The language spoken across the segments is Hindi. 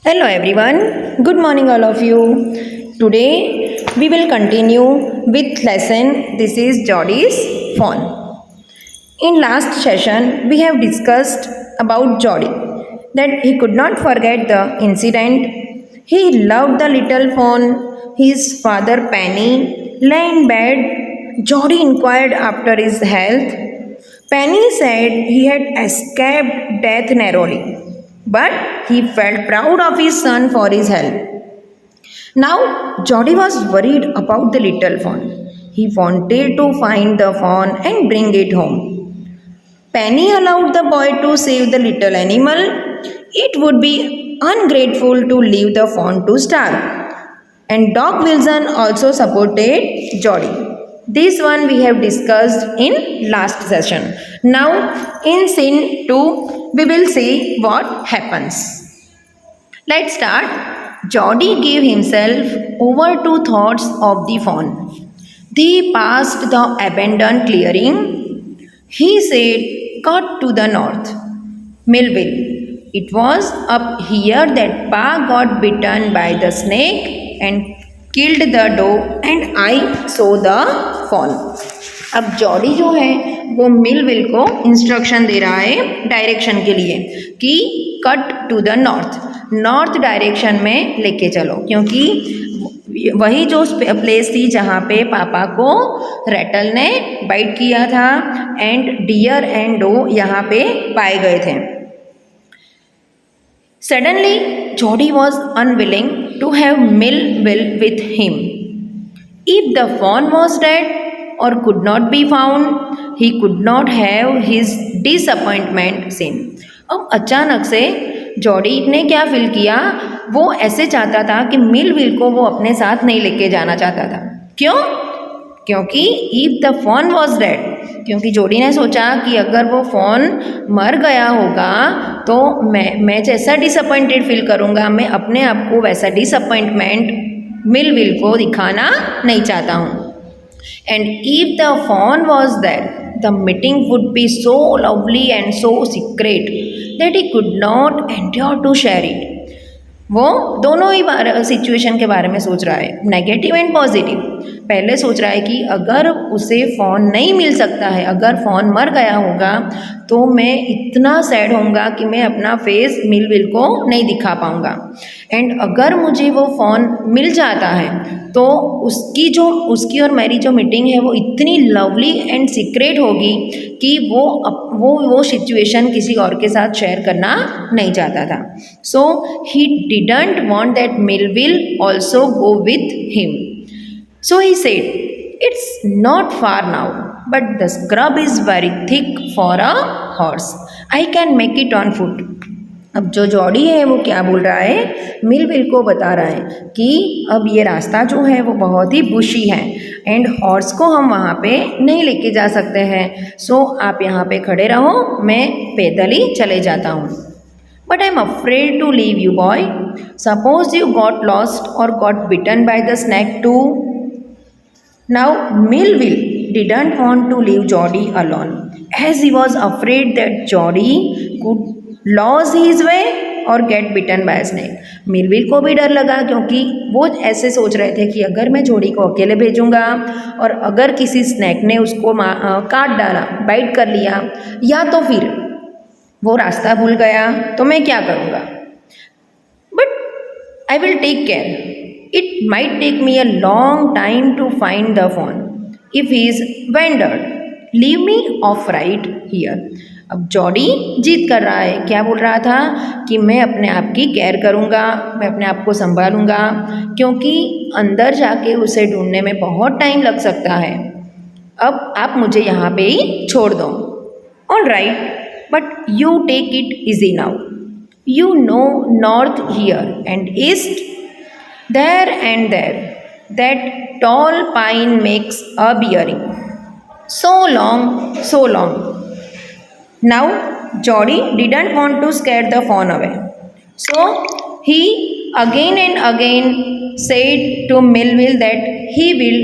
Hello everyone, good morning all of you. Today we will continue with lesson. This is Jody's phone. In last session we have discussed about Jody that he could not forget the incident. He loved the little phone. His father Penny lay in bed. Jody inquired after his health. Penny said he had escaped death narrowly, but he felt proud of his son for his help. Now, Jody was worried about the little fawn. He wanted to find the fawn and bring it home. Penny allowed the boy to save the little animal. It would be ungrateful to leave the fawn to starve. And Doc Wilson also supported Jody. This one we have discussed in last session. Now, in scene 2, we will see what happens. Let's start. Jody gave himself over to thoughts of the fawn. They passed the abandoned clearing. He said, cut to the north. Millville. It was up here that Pa got bitten by the snake and killed the doe and I saw the fawn. अब जॉडी जो है वो मिलविल को इंस्ट्रक्शन दे रहा है डायरेक्शन के लिए कि cut to the north direction में लेके चलो, क्योंकि वही जो प्लेस थी जहाँ पे पापा को रेटल ने बाइट किया था एंड डियर एंड डो यहाँ पे पाए गए थे. Suddenly, Jody was unwilling to have Millville with him. If the fawn was dead or could not be found, he could not have his disappointment seen. अब अचानक से जॉडी ने क्या फील किया, वो ऐसे चाहता था कि मिलविल को वो अपने साथ नहीं लेके जाना चाहता था. क्यों? क्योंकि if the fawn was dead, क्योंकि जोडी ने सोचा कि अगर वो फ़ोन मर गया होगा तो मैं जैसा डिसअपॉइंटेड फील करूँगा, मैं अपने आप को वैसा डिसअपॉइंटमेंट मिलविल को दिखाना नहीं चाहता हूँ. And if the fawn was there the meeting would be so lovely and so secret that he could not endure to share it. वो दोनों ही सिचुएशन के बारे में सोच रहा है, नेगेटिव एंड पॉजिटिव. पहले सोच रहा है कि अगर उसे फ़ोन नहीं मिल सकता है, अगर फ़ोन मर गया होगा तो मैं इतना सैड होऊंगा कि मैं अपना फेस मिलविल को नहीं दिखा पाऊंगा. एंड अगर मुझे वो फ़ोन मिल जाता है तो उसकी और मेरी जो मीटिंग है वो इतनी लवली एंड सीक्रेट होगी कि वो सिचुएशन किसी और के साथ शेयर करना नहीं चाहता था. So he didn't want that Millwheel also go with him. So he said, it's not far now, but the scrub is very thick for a horse. I can make it on foot. अब जो जॉडी है वो क्या बोल रहा है, मिलविल को बता रहा है कि अब ये रास्ता जो है वो बहुत ही बुशी है एंड हॉर्स को हम वहाँ पे नहीं लेके जा सकते हैं. सो आप यहाँ पे खड़े रहो, मैं पैदल ही चले जाता हूँ. But I'm afraid to leave you, boy. Suppose you got lost or got bitten by the snake too. Now, Millville didn't want to leave Jody alone, as he was afraid that Jody could lose his way और get bitten by a snake. Millville को भी डर लगा, क्योंकि वो ऐसे सोच रहे थे कि अगर मैं जोडी को अकेले भेजूंगा और अगर किसी स्नैक ने उसको काट डाला, बाइट कर लिया, या तो फिर वो रास्ता भूल गया तो मैं क्या करूँगा. But I will take care. It might take me a long time to find the phone if he is wandered. Leave me off right here. अब जॉडी जीत कर रहा है. क्या बोल रहा था कि मैं अपने आप की केयर करूँगा, मैं अपने आप को संभालूँगा, क्योंकि अंदर जाके उसे ढूंढने में बहुत टाइम लग सकता है. अब आप मुझे यहाँ पे ही छोड़ दो. All right, but you take it easy now. You know north here and east there and there, that tall pine makes a bearing. So long, so long. Now, Jody didn't want to scare the fawn away. So, he again and again said to Millville that he will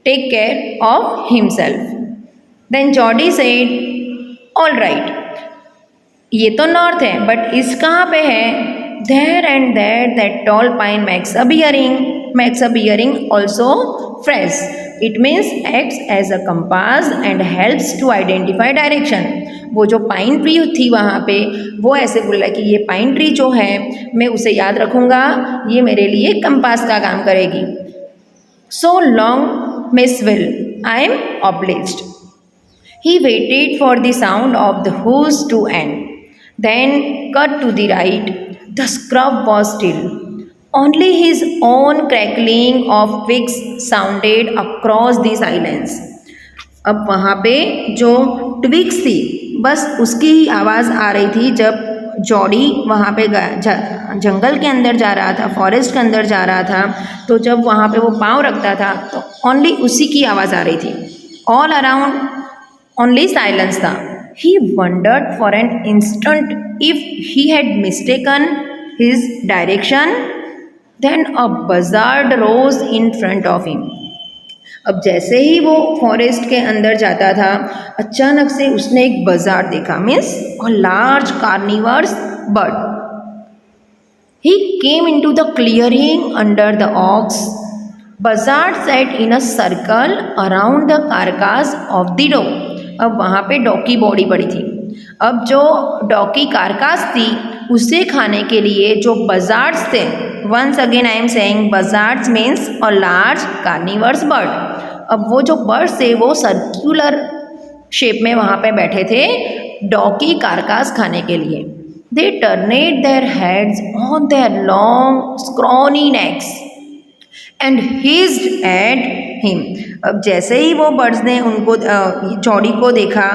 take care of himself. Then Jody said, all right, ये तो नॉर्थ है, बट इस कहाँ पे है? there and there that tall pine makes a bearing also fresh. It means acts as a compass and helps to identify direction. वो जो पाइन ट्री थी वहाँ पे वो ऐसे बोल रहा है कि ये पाइन ट्री जो है मैं उसे याद रखूँगा, ये मेरे लिए कंपास का काम करेगी. So long, Miss Will, I am obliged. He waited for the sound of the hoofs to end. Then cut to the right. The scrub was still. Only his own crackling of twigs sounded across the silence. अब वहाँ पे जो ट्विग्स थी बस उसकी ही आवाज़ आ रही थी. जब जॉडी वहाँ पे जंगल के अंदर जा रहा था, फॉरेस्ट के अंदर जा रहा था, तो जब वहाँ पे वो पाँव रखता था तो ओनली उसी की आवाज़ आ रही थी. ऑल अराउंड only silence था. He wondered for an instant if he had mistaken his direction. Then a buzzard rose in front of him. अब जैसे ही वो फॉरेस्ट के अंदर जाता था अचानक से उसने एक बजार्ड देखा, means a large carnivores bird. He came into the clearing under the oaks. Buzzard sat in a circle around the carcass of the doe. अब वहाँ पे डॉ की बॉडी पड़ी थी. अब जो डॉ की कारकास थी उसे खाने के लिए जो बजार्ड्स थे, once again I am saying buzzards means a large carnivores bird. अब वो जो बर्ड्स थे वो सर्कुलर शेप में वहाँ पे बैठे थे डॉ की कारकास खाने के लिए. They turned their heads on their long scrawny necks and hissed at him. अब जैसे ही वो बर्ड्स ने उनको जॉडी को देखा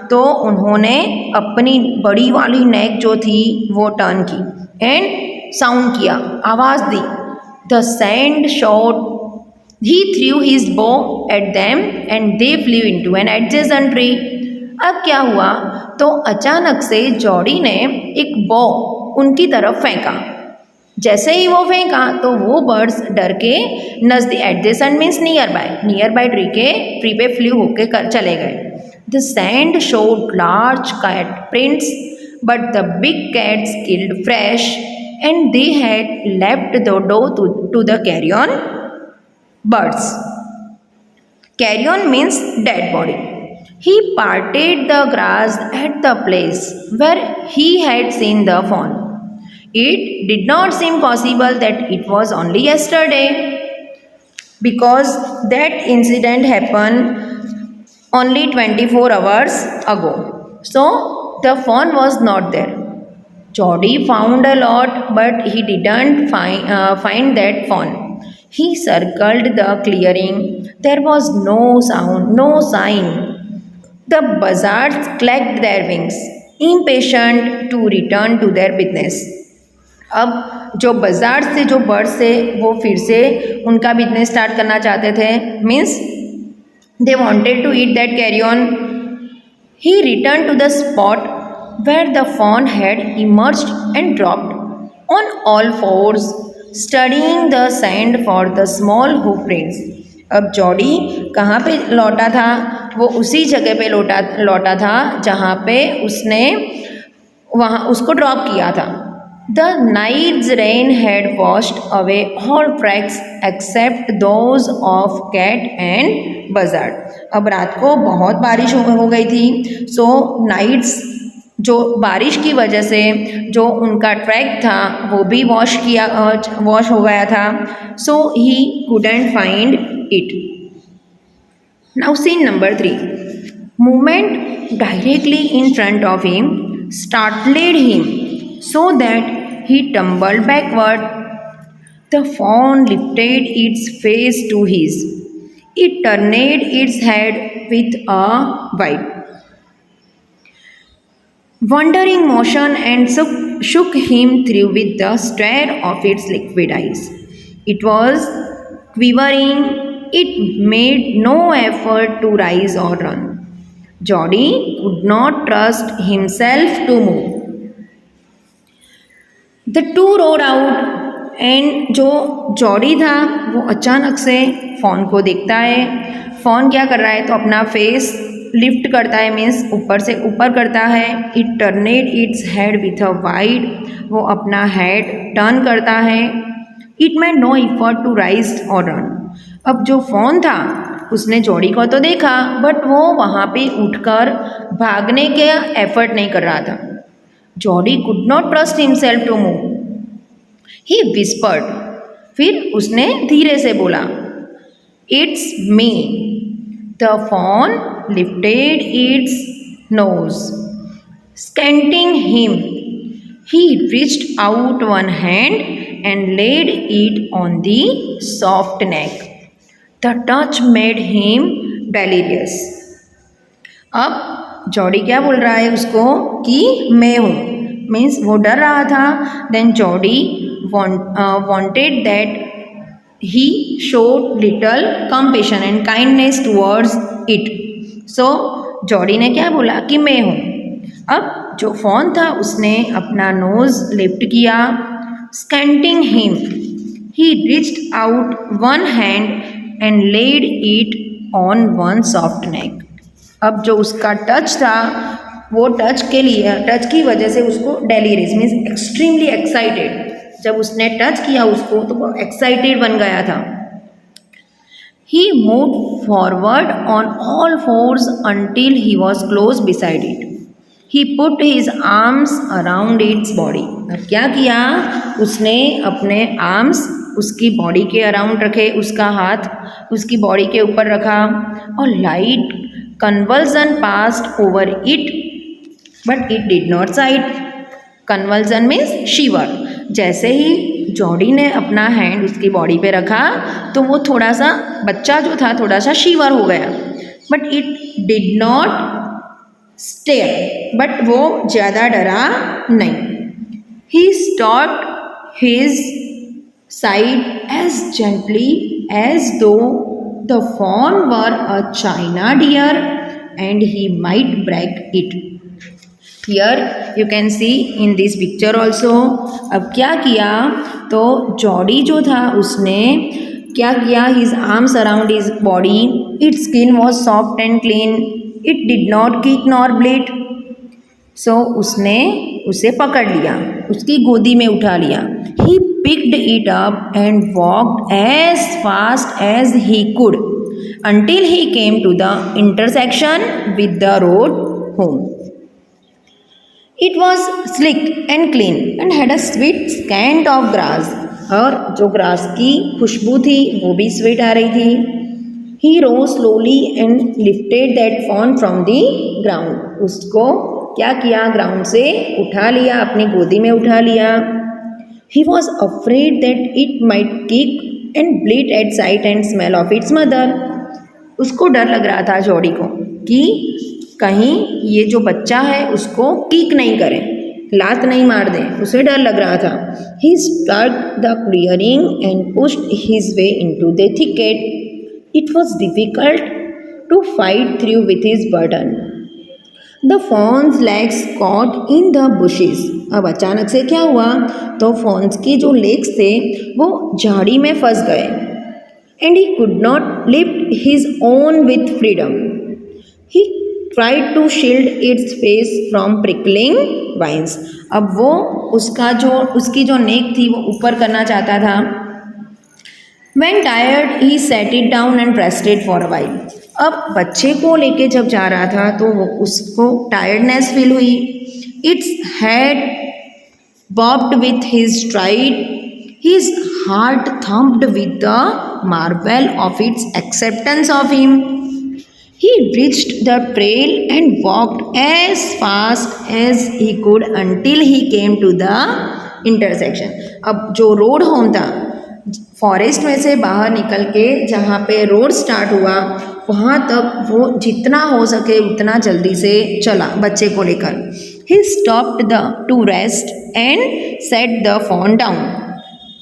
तो उन्होंने अपनी बड़ी वाली नेक जो थी वो टर्न की एंड साउंड किया, आवाज़ दी. The sand shot. He threw his bow at them and they flew into an adjacent tree. अब क्या हुआ तो अचानक से जॉडी ने एक बो उनकी तरफ फेंका. जैसे ही वो फेंका तो वो बर्ड्स डर के नजदीक adjacent means near by tree पे फ्लू होके चले गए. The sand showed large cat prints but the big cats killed fresh and they had left the doe to the carrion birds. Carrion means dead body. He parted the grass at the place where he had seen the fawn. It did not seem possible that it was only yesterday, because that incident happened only 24 hours ago. So the fawn was not there. Jody found a lot, but he didn't find that fawn. He circled the clearing. There was no sound, no sign. The buzzards clacked their wings, impatient to return to their business. अब जो बजार्ड से जो बर्ड्स थे वो फिर से उनका बिजनेस स्टार्ट करना चाहते थे, means they wanted to eat that carrion. He return to the spot where the fawn had emerged and dropped on all fours, studying the sand for the small hoof prints. अब जॉडी कहाँ पे लौटा था, वो उसी जगह पे लौटा था जहाँ पे उसने वहाँ उसको ड्रॉप किया था. The night's rain had washed away all tracks except those of cat and buzzard. अब रात को बहुत बारिश हो गई थी. सो नाइट्स जो बारिश की वजह से जो उनका ट्रैक था वो भी वॉश हो गया था. So he couldn't find it. Now scene number 3. Movement directly in front of him startled him so that he tumbled backward. The fawn lifted its face to his. It turned its head with a wide, wandering motion and shook him through with the stare of its liquid eyes. It was quivering. It made no effort to rise or run. Jody could not trust himself to move. The two rode out and जो जॉडी था वो अचानक से फ़ोन को देखता है. फ़ोन क्या कर रहा है तो अपना फेस लिफ्ट करता है मीन्स ऊपर से ऊपर करता है. It turned its head with a wide, वो अपना हेड टर्न करता है. It made no effort to rise or run. अब जो फॉन था उसने जॉडी को तो देखा बट वो वहाँ पे उठकर भागने के एफर्ट नहीं कर रहा था. Jody could not trust himself to move. He whispered, फिर उसने धीरे से बोला, it's me. The fawn lifted its nose, scenting him. ही reached out one hand and laid it on the soft neck. The touch made him delirious. अब जॉडी क्या बोल रहा है उसको कि मैं हूँ, मीन्स वो डर रहा था. Then Jody wanted that he showed little compassion and kindness towards it. So Jordi ने क्या बोला कि मैं हूँ. अब जो फ़ोन था उसने अपना नोज़ लिफ्ट किया. Scenting him, he reached out one hand and laid it on one soft neck. अब जो उसका टच था वो टच की वजह से उसको डेलीरियस मीन्स एक्सट्रीमली एक्साइटेड, जब उसने टच किया उसको तो वो एक्साइटेड बन गया था. He moved forward on all fours until he was close beside it. He put his arms around its body. अब क्या किया उसने अपने आर्म्स उसकी बॉडी के अराउंड रखे, उसका हाथ उसकी बॉडी के ऊपर रखा और light convulsion passed over it but it did not side. Convulsion means shiver. जैसे ही जॉडी ने अपना हैंड उसकी बॉडी पे रखा तो वो थोड़ा सा बच्चा जो था थोड़ा सा शिवर हो गया but it did not stir, but वो ज़्यादा डरा नहीं. He stopped his side as gently as though the fawn were a china deer and he might break it. Here you can see in this picture also. अब क्या किया तो जॉडी जो था उसने क्या किया, his arms around his body, its skin was soft and clean, it did not kick nor bleed. So उसने उसे पकड़ लिया, उसकी गोदी में उठा लिया. He picked it up and walked as fast as he could until he came to the intersection with the road home. It was slick and clean and had a sweet scent of grass. और जो ग्रास की खुशबू थी वो भी स्वीट आ रही थी. He rose slowly and lifted that fawn from the ground. उसको क्या किया, ग्राउंड से उठा लिया, अपनी गोदी में उठा लिया. He was afraid that it might kick and bleat at sight and smell of its mother. उसको डर लग रहा था जॉडी को कि कहीं ये जो बच्चा है उसको किक नहीं करे, लात नहीं मार दे, उसे डर लग रहा था. He struck the clearing and pushed his way into the thicket. It was difficult to fight through with his burden. The fawn's legs caught in the bushes. अब अचानक से क्या हुआ तो फॉन्स के जो लेग्स थे वो झाड़ी में फंस गए. And he could not lift his own with freedom. He tried to shield its face from prickling vines. अब वो उसकी जो नेक थी वो ऊपर करना चाहता था. When tired, he sat it down and pressed it for a while. अब बच्चे को लेके जब जा रहा था तो वो उसको टायर्डनेस फील हुई. Its head bobbed with his stride. His heart thumped with the marvel of its acceptance of him. He reached the trail and walked as fast as he could until he came to the intersection. अब जो रोड होम था, फॉरेस्ट में से बाहर निकल के जहाँ पे रोड स्टार्ट हुआ वहाँ तक वो जितना हो सके उतना जल्दी से चला बच्चे को लेकर. He stopped to rest and set the fawn down.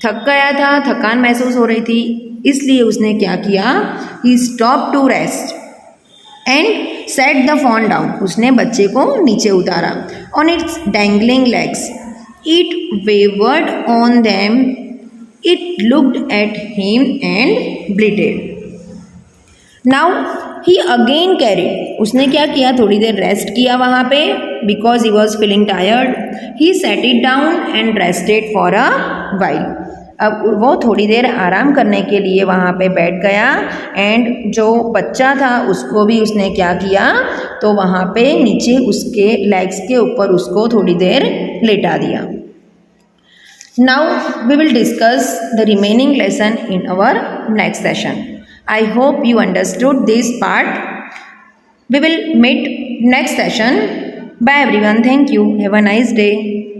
थक गया था, थकान महसूस हो रही थी, इसलिए उसने क्या किया, He stopped to rest and set the fawn down. उसने बच्चे को नीचे उतारा. On its dangling legs, it wavered on them. It looked at him and bleated. Now he again carried, उसने क्या किया, थोड़ी देर रेस्ट किया वहाँ पे, because he was feeling tired, he set it down and rested for a while. अब वो थोड़ी देर आराम करने के लिए वहाँ पे बैठ गया, एंड जो बच्चा था उसको भी उसने क्या किया, तो वहाँ पे नीचे उसके लेग्स के ऊपर उसको थोड़ी देर लेटा दिया। Now we will discuss the remaining lesson in our next session. I hope you understood this part. We will meet next session. Bye everyone. Thank you. Have a nice day.